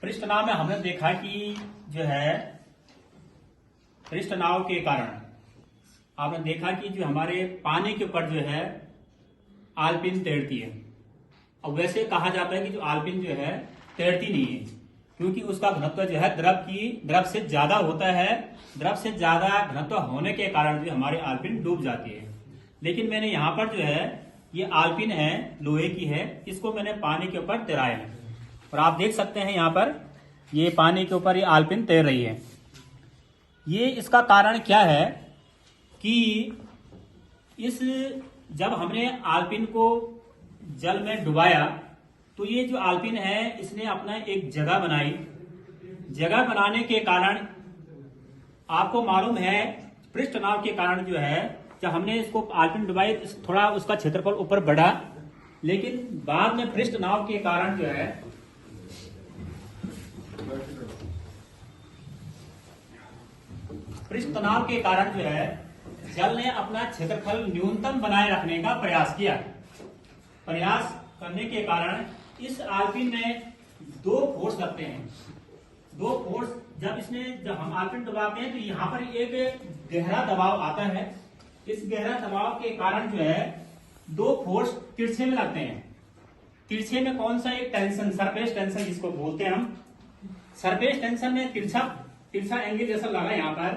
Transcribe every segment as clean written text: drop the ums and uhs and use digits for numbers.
पृष्ठ तनाव में हमने देखा कि जो है पृष्ठ तनाव के कारण आपने देखा कि जो हमारे पानी के ऊपर जो है आलपिन तैरती है। और वैसे कहा जाता है कि जो आलपिन जो है तैरती नहीं है, क्योंकि उसका घनत्व जो है द्रव से ज्यादा होता है। द्रव से ज्यादा घनत्व होने के कारण जो हमारी आलपिन डूब जाती है। लेकिन मैंने यहाँ पर जो है ये आलपिन है, लोहे की है, इसको मैंने पानी के ऊपर तैराया है और आप देख सकते हैं यहाँ पर ये पानी के ऊपर ये आलपिन तैर रही है। ये इसका कारण क्या है कि जब हमने आलपिन को जल में डुबाया तो ये जो आलपिन है इसने अपना एक जगह बनाई। जगह बनाने के कारण आपको मालूम है पृष्ठ तनाव के कारण जो है जब हमने इसको आलपिन डुबाई थोड़ा उसका क्षेत्रफल ऊपर बढ़ा, लेकिन बाद में पृष्ठ तनाव के कारण जो है पृष्ठ तनाव के कारण जो है जल ने अपना क्षेत्रफल न्यूनतम बनाए रखने का प्रयास किया। प्रयास करने के कारण इस आलपिन में दो फोर्स लगते हैं। दो फोर्स जब हम आलपिन दबाते हैं तो यहाँ पर एक गहरा दबाव आता है। इस गहरा दबाव के कारण जो है दो फोर्स तिरछे में लगते हैं। तिरछे में कौन सा एक टेंशन, सरफेस टेंशन जिसको बोलते हैं हम। सरफेस टेंशन में तिरछा एंगल जैसा लगा यहाँ पर,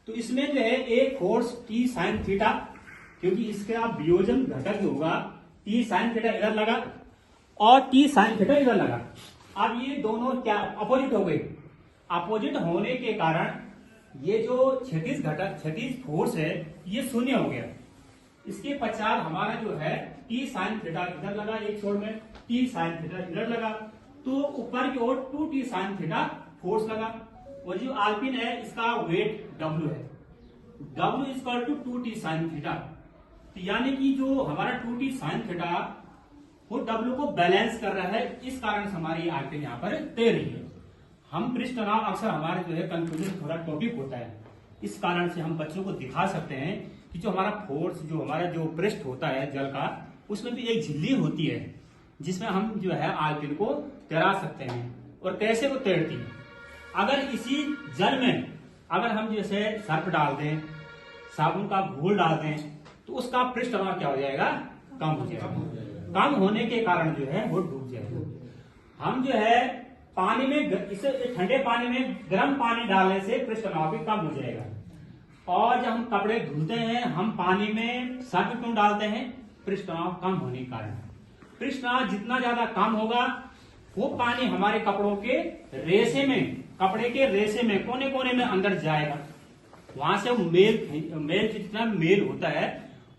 तो इसमें जो है एक फोर्स टी साइन थीटा, क्योंकि इसका वियोजन घटक जो होगा टी साइन थीटा इधर लगा और टी साइन थीटा इधर लगा। अब ये दोनों क्या अपोजिट हो गए। अपोजिट होने के कारण ये जो क्षैतिज फोर्स है ये शून्य हो गया। इसके पश्चात हमारा जो है टी साइन थीटा इधर लगा, एक छोर में टी साइन थीटा इधर लगा, तो ऊपर की ओर 2t साइन थीटा फोर्स लगा। और जो आलपिन है इसका वेट W है, W equal to 2t sine theta. तो यानी कि जो हमारा 2t साइन थीटा वो W को बैलेंस कर रहा है, इस कारण से हमारी आलपिन यहाँ पर तैर रही है। हम पृष्ठ तनाव अक्सर हमारे जो है कंफ्यूजन थोड़ा टॉपिक होता है, इस कारण से हम बच्चों को दिखा सकते हैं कि जो हमारा फोर्स जो हमारा जो पृष्ठ होता है जल का, उसमें भी एक झिल्ली होती है जिसमें हम जो है आलपिन को तैरा सकते हैं। और कैसे वो तैरती है, अगर इसी जल में अगर हम जैसे सर्फ डाल दें, साबुन का घोल डाल दें, तो उसका पृष्ठ तनाव क्या हो जाएगा, कम हो जाएगा। कम होने के कारण जो है वो डूब जाएगा। हम जो है पानी में इसे ठंडे पानी में गर्म पानी डालने से पृष्ठ तनाव भी कम हो जाएगा। और जब हम कपड़े धुलते हैं हम पानी में सर्फ क्यों डालते हैं, पृष्ठ तनाव कम होने के कारण। पृष्ठ तनाव जितना ज्यादा कम होगा वो पानी हमारे कपड़ों के रेशे में, कपड़े के रेशे में कोने कोने में अंदर जाएगा। वहां से मेल जितना मेल होता है,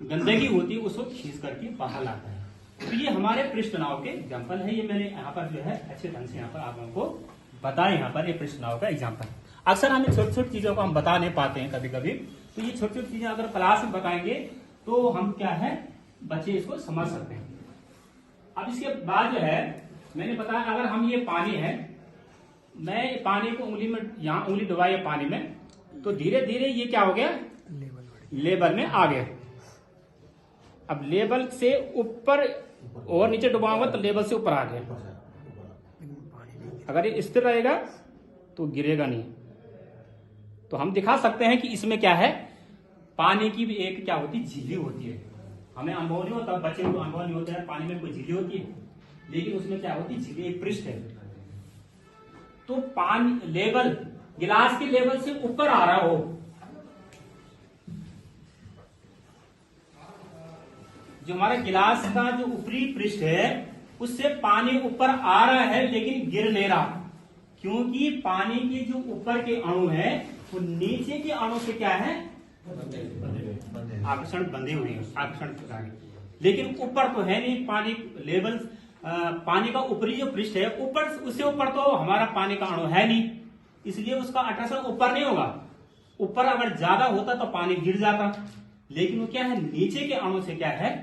गंदगी होती है, उसको खींच करके बाहर लाता है। तो ये हमारे पृष्ठ तनाव के एग्जाम्पल है। ये मैंने यहाँ पर जो है अच्छे ढंग से यहाँ पर आप लोगों को बताया। यहाँ पर ये पृष्ठ तनाव का एग्जाम्पल। अक्सर हमें छोटी छोटी चीजों को हम बता नहीं पाते हैं कभी कभी, तो ये छोटी छोटी चीजें अगर क्लास में बताएंगे तो हम क्या है बच्चे इसको समझ सकते हैं। अब इसके बाद जो है मैंने बताया अगर हम ये पानी है, मैं पानी को उंगली में यहाँ उंगली डुबाई है पानी में, तो धीरे धीरे ये क्या हो गया, लेवल में आ गया। अब लेवल से ऊपर और नीचे डुबाऊंगा तो लेवल से ऊपर आ गया। अगर ये स्थिर रहेगा तो गिरेगा नहीं। तो हम दिखा सकते हैं कि इसमें क्या है, पानी की भी एक क्या होती है, झिल्ली होती है। हमें अनुभव नहीं होता, बच्चे को अनुभव नहीं होता है पानी में कोई झिल्ली होती है, लेकिन उसमें क्या होती है, झिल्ली एक पृष्ठ है। तो पानी लेवल गिलास के लेवल से ऊपर आ रहा हो, जो हमारा गिलास का जो ऊपरी पृष्ठ है उससे पानी ऊपर आ रहा है लेकिन गिर नहीं रहा, क्योंकि पानी के जो ऊपर के अणु है वो नीचे के अणु से क्या है, आकर्षण बंधे हुए हैं, आकर्षण। लेकिन ऊपर तो है नहीं पानी लेवल, पानी का ऊपरी जो पृष्ठ है ऊपर, उससे ऊपर तो हमारा पानी का अणु है नहीं, इसलिए उसका आकर्षण ऊपर नहीं होगा। ऊपर अगर ज्यादा होता तो पानी गिर जाता, लेकिन वो क्या है, नीचे के अणु से क्या है,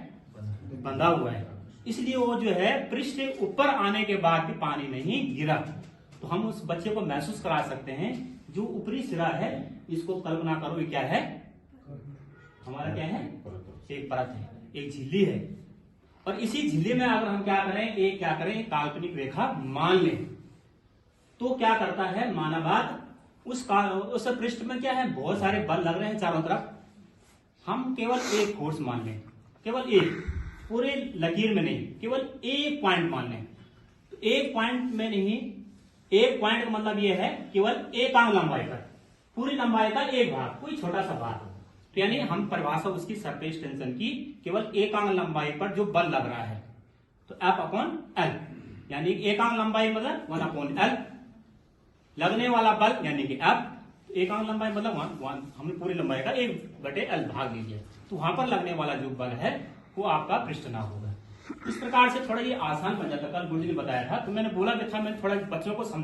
बंधा हुआ है, इसलिए वो जो है पृष्ठ ऊपर आने के बाद भी पानी नहीं गिरा। तो हम उस बच्चे को महसूस करा सकते हैं जो ऊपरी सिरा है, इसको कल्पना करो ये क्या है, हमारा क्या है, एक परत है, एक झिल्ली है। और इसी झिल्ली में अगर हम क्या करें, एक काल्पनिक रेखा मान लें, तो क्या करता है मानवाद, उस पृष्ठ में क्या है, बहुत सारे बल लग रहे हैं चारों तरफ, हम केवल एक फोर्स मान लें, केवल एक, पूरे लकीर में नहीं, केवल एक पॉइंट मान लें। तो एक पॉइंट में नहीं, एक पॉइंट का मतलब यह है केवल एकांग लंबाई पर, पूरी लंबाई का एक भाग, कोई छोटा सा भाग। तो यानी हम परिभाषा उसकी सरफेस टेंशन की केवल एकांग लंबाई पर जो बल लग रहा है, तो F अपॉन एल, यानी एकांग लंबाई मतलब 1 अपॉन एल, लगने वाला बल यानी कि F, एकांग लंबाई मतलब 1, हमने पूरी लंबाई का 1/L भाग लीजिए, तो वहां पर लगने वाला जो बल है वो आपका पृष्ठनाभ होगा। इस प्रकार से थोड़ा ये आसान बन जाता है। कल गुरुजी ने बताया था, तो मैंने बोला भी था, मैं थोड़ा बच्चों को समझा